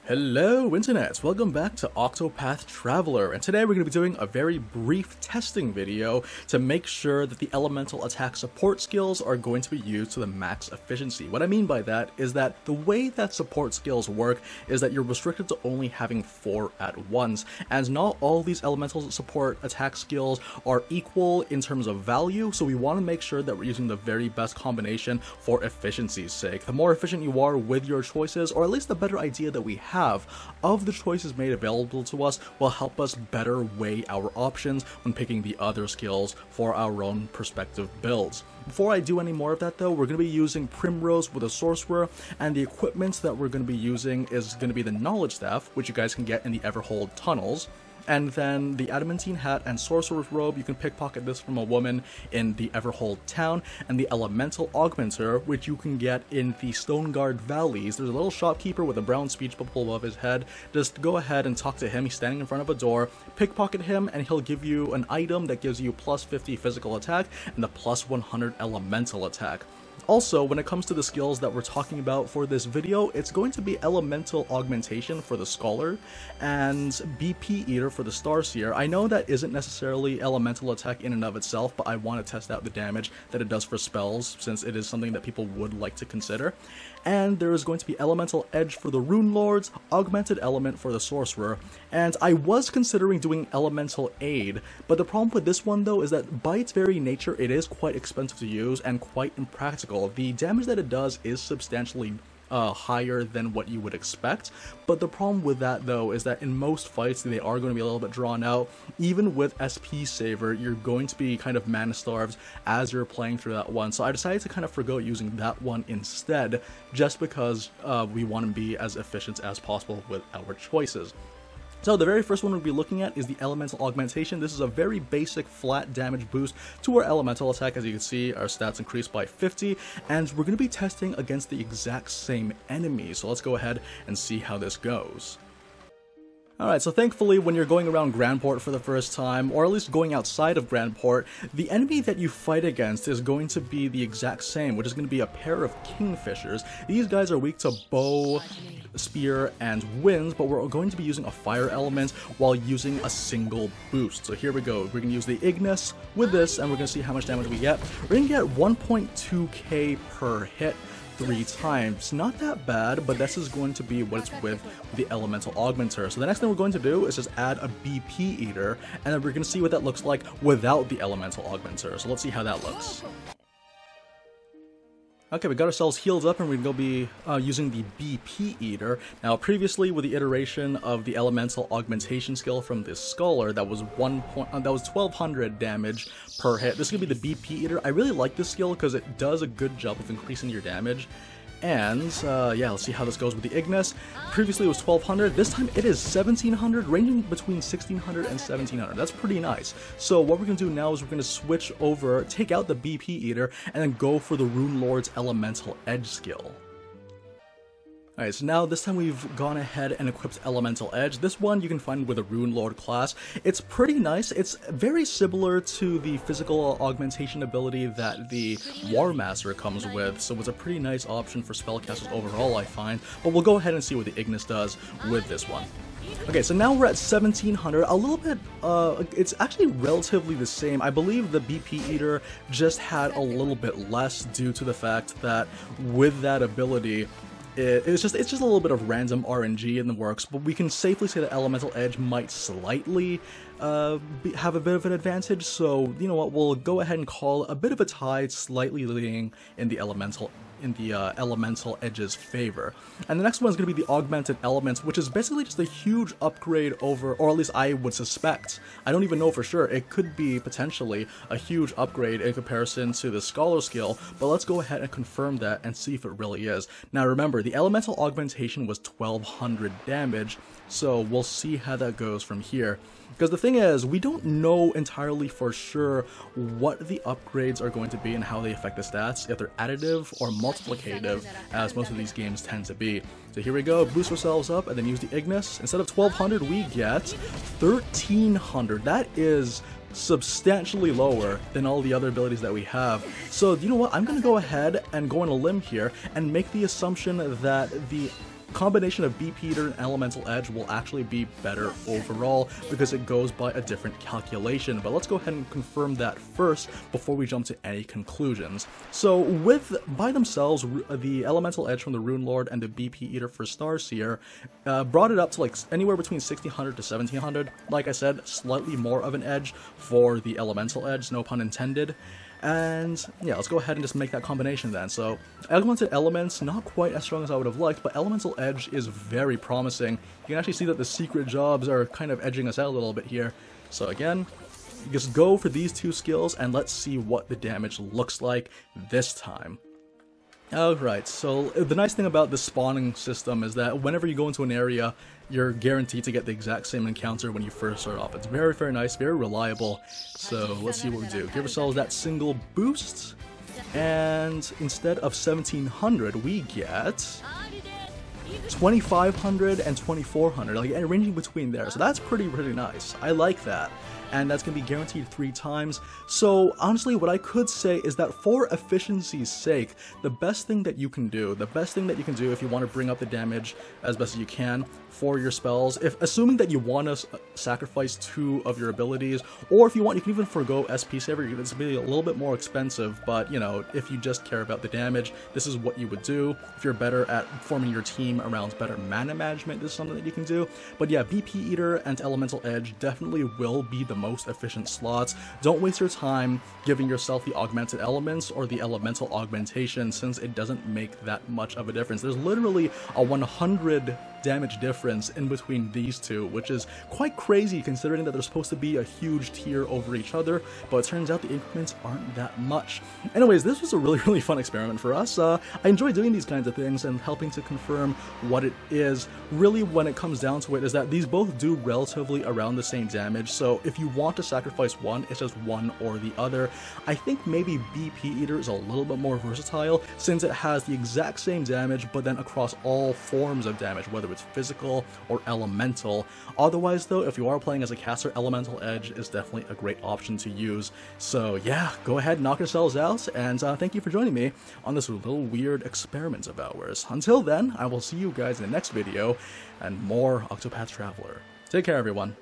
Hello Internets, welcome back to Octopath Traveler, and today we're going to be doing a very brief testing video to make sure that the elemental attack support skills are going to be used to the max efficiency. What I mean by that is that the way that support skills work is that you're restricted to only having 4 at once, and not all these elemental support attack skills are equal in terms of value, so we want to make sure that we're using the very best combination for efficiency's sake. The more efficient you are with your choices, or at least the better idea that we have of the choices made available to us, will help us better weigh our options when picking the other skills for our own prospective builds. Before I do any more of that though, we're going to be using Primrose with a Sorcerer, and the equipment that we're going to be using is going to be the Knowledge Staff, which you guys can get in the Everhold tunnels. And then the Adamantine Hat and Sorcerer's Robe, you can pickpocket this from a woman in the Everhold town, and the Elemental Augmenter, which you can get in the Stoneguard Valleys. There's a little shopkeeper with a brown speech bubble above his head. Just go ahead and talk to him. He's standing in front of a door. Pickpocket him, and he'll give you an item that gives you plus 50 physical attack and the plus 100 elemental attack. Also, when it comes to the skills that we're talking about for this video, it's going to be Elemental Augmentation for the Scholar and BP Eater for the Starseer. I know that isn't necessarily elemental attack in and of itself, but I want to test out the damage that it does for spells, since it is something that people would like to consider. And there is going to be Elemental Edge for the Rune Lords, Augmented Element for the Sorcerer, and I was considering doing Elemental Aid, but the problem with this one though is that by its very nature it is quite expensive to use and quite impractical. The damage that it does is substantially higher than what you would expect, but the problem with that though is that in most fights they are going to be a little bit drawn out. Even with SP Saver, you're going to be kind of mana starved as you're playing through that one, so I decided to kind of forgo using that one instead, just because we want to be as efficient as possible with our choices. So the very first one we'll be looking at is the Elemental Augmentation. This is a very basic flat damage boost to our elemental attack. As you can see, our stats increased by 50, and we're going to be testing against the exact same enemy. So let's go ahead and see how this goes. Alright, so thankfully when you're going around Grandport for the first time, or at least going outside of Grandport, the enemy that you fight against is going to be the exact same, which is going to be a pair of Kingfishers. These guys are weak to bow, spear, and winds, but we're going to be using a fire element while using a single boost. So here we go, we're going to use the Ignis with this, and we're going to see how much damage we get. We're going to get 1.2k per hit 3 times. Not that bad, but this is going to be what it's with the Elemental Augmenter. So the next thing we're going to do is just add a BP Eater, and then we're going to see what that looks like without the Elemental Augmenter. So let's see how that looks. Okay, we got ourselves healed up, and we're going to be using the BP Eater. Now, previously with the iteration of the Elemental Augmentation skill from this Scholar, that was 1200 damage per hit. This is going to be the BP Eater. I really like this skill because it does a good job of increasing your damage. And, yeah, let's see how this goes with the Ignis. Previously it was 1200, this time it is 1700, ranging between 1600 and 1700. That's pretty nice. So what we're going to do now is we're going to switch over, take out the BP Eater, and then go for the Rune Lord's Elemental Edge skill. Alright, so now this time we've gone ahead and equipped Elemental Edge. This one you can find with a Rune Lord class. It's pretty nice. It's very similar to the physical augmentation ability that the War Master comes with, so it's a pretty nice option for spellcasters overall, I find. But we'll go ahead and see what the Ignis does with this one. Okay, so now we're at 1700, a little bit, it's actually relatively the same. I believe the BP Eater just had a little bit less due to the fact that with that ability, it's just a little bit of random RNG in the works, but we can safely say that Elemental Edge might slightly have a bit of an advantage, so you know what, we'll go ahead and call a bit of a tie, slightly leaning in the Elemental Edge's favor. And the next one is going to be the Augmented Elements, which is basically just a huge upgrade over, or at least I would suspect, I don't even know for sure, it could be potentially a huge upgrade in comparison to the Scholar skill, but let's go ahead and confirm that and see if it really is. Now remember, the Elemental Augmentation was 1200 damage, so we'll see how that goes from here. Because the thing is, we don't know entirely for sure what the upgrades are going to be and how they affect the stats, if they're additive or multiplicative, as most of these games tend to be. So here we go, boost ourselves up and then use the Ignis. Instead of 1200, we get 1300. That is substantially lower than all the other abilities that we have. So you know what, I'm going to go ahead and go on a limb here and make the assumption that the combination of BP Eater and Elemental Edge will actually be better overall because it goes by a different calculation. But let's go ahead and confirm that first before we jump to any conclusions. So by themselves, the Elemental Edge from the Rune Lord and the BP Eater for Starseer brought it up to like anywhere between 1600 to 1700. Like I said, slightly more of an edge for the Elemental Edge, no pun intended. And yeah, let's go ahead and just make that combination then. So Augmented Elements, not quite as strong as I would have liked, but Elemental Edge is very promising. You can actually see that the secret jobs are kind of edging us out a little bit here. So again, just go for these two skills and let's see what the damage looks like this time. Alright, so the nice thing about the spawning system is that whenever you go into an area, you're guaranteed to get the exact same encounter when you first start off. It's very, very nice, very reliable. So let's see what we do. Give ourselves that single boost, and instead of 1700, we get 2500 and 2400, like ranging between there. So that's pretty nice. I like that. And that's going to be guaranteed 3 times. So honestly, what I could say is that for efficiency's sake, the best thing that you can do if you want to bring up the damage as best as you can for your spells, assuming that you want to sacrifice 2 of your abilities, or if you want, you can even forgo SP Saver. It's going to be a little bit more expensive, but you know, if you just care about the damage, this is what you would do. If you're better at forming your team around better mana management, this is something that you can do. But yeah, BP Eater and Elemental Edge definitely will be the most efficient slots. Don't waste your time giving yourself the Augmented Elements or the Elemental Augmentation, since it doesn't make that much of a difference. There's literally a 100 damage difference in between these two, which is quite crazy considering that they're supposed to be a huge tier over each other, but it turns out the increments aren't that much. Anyways, this was a really fun experiment for us. I enjoy doing these kinds of things and helping to confirm what it is. Really, when it comes down to it, is that these both do relatively around the same damage, so if you want to sacrifice one, it's just one or the other. I think maybe BP Eater is a little bit more versatile since it has the exact same damage, but then across all forms of damage, whether it's physical or elemental. Otherwise though, if you are playing as a caster, Elemental Edge is definitely a great option to use. So yeah, go ahead and knock yourselves out, and thank you for joining me on this little weird experiment of ours. Until then, I will see you guys in the next video and more Octopath Traveler. Take care, everyone.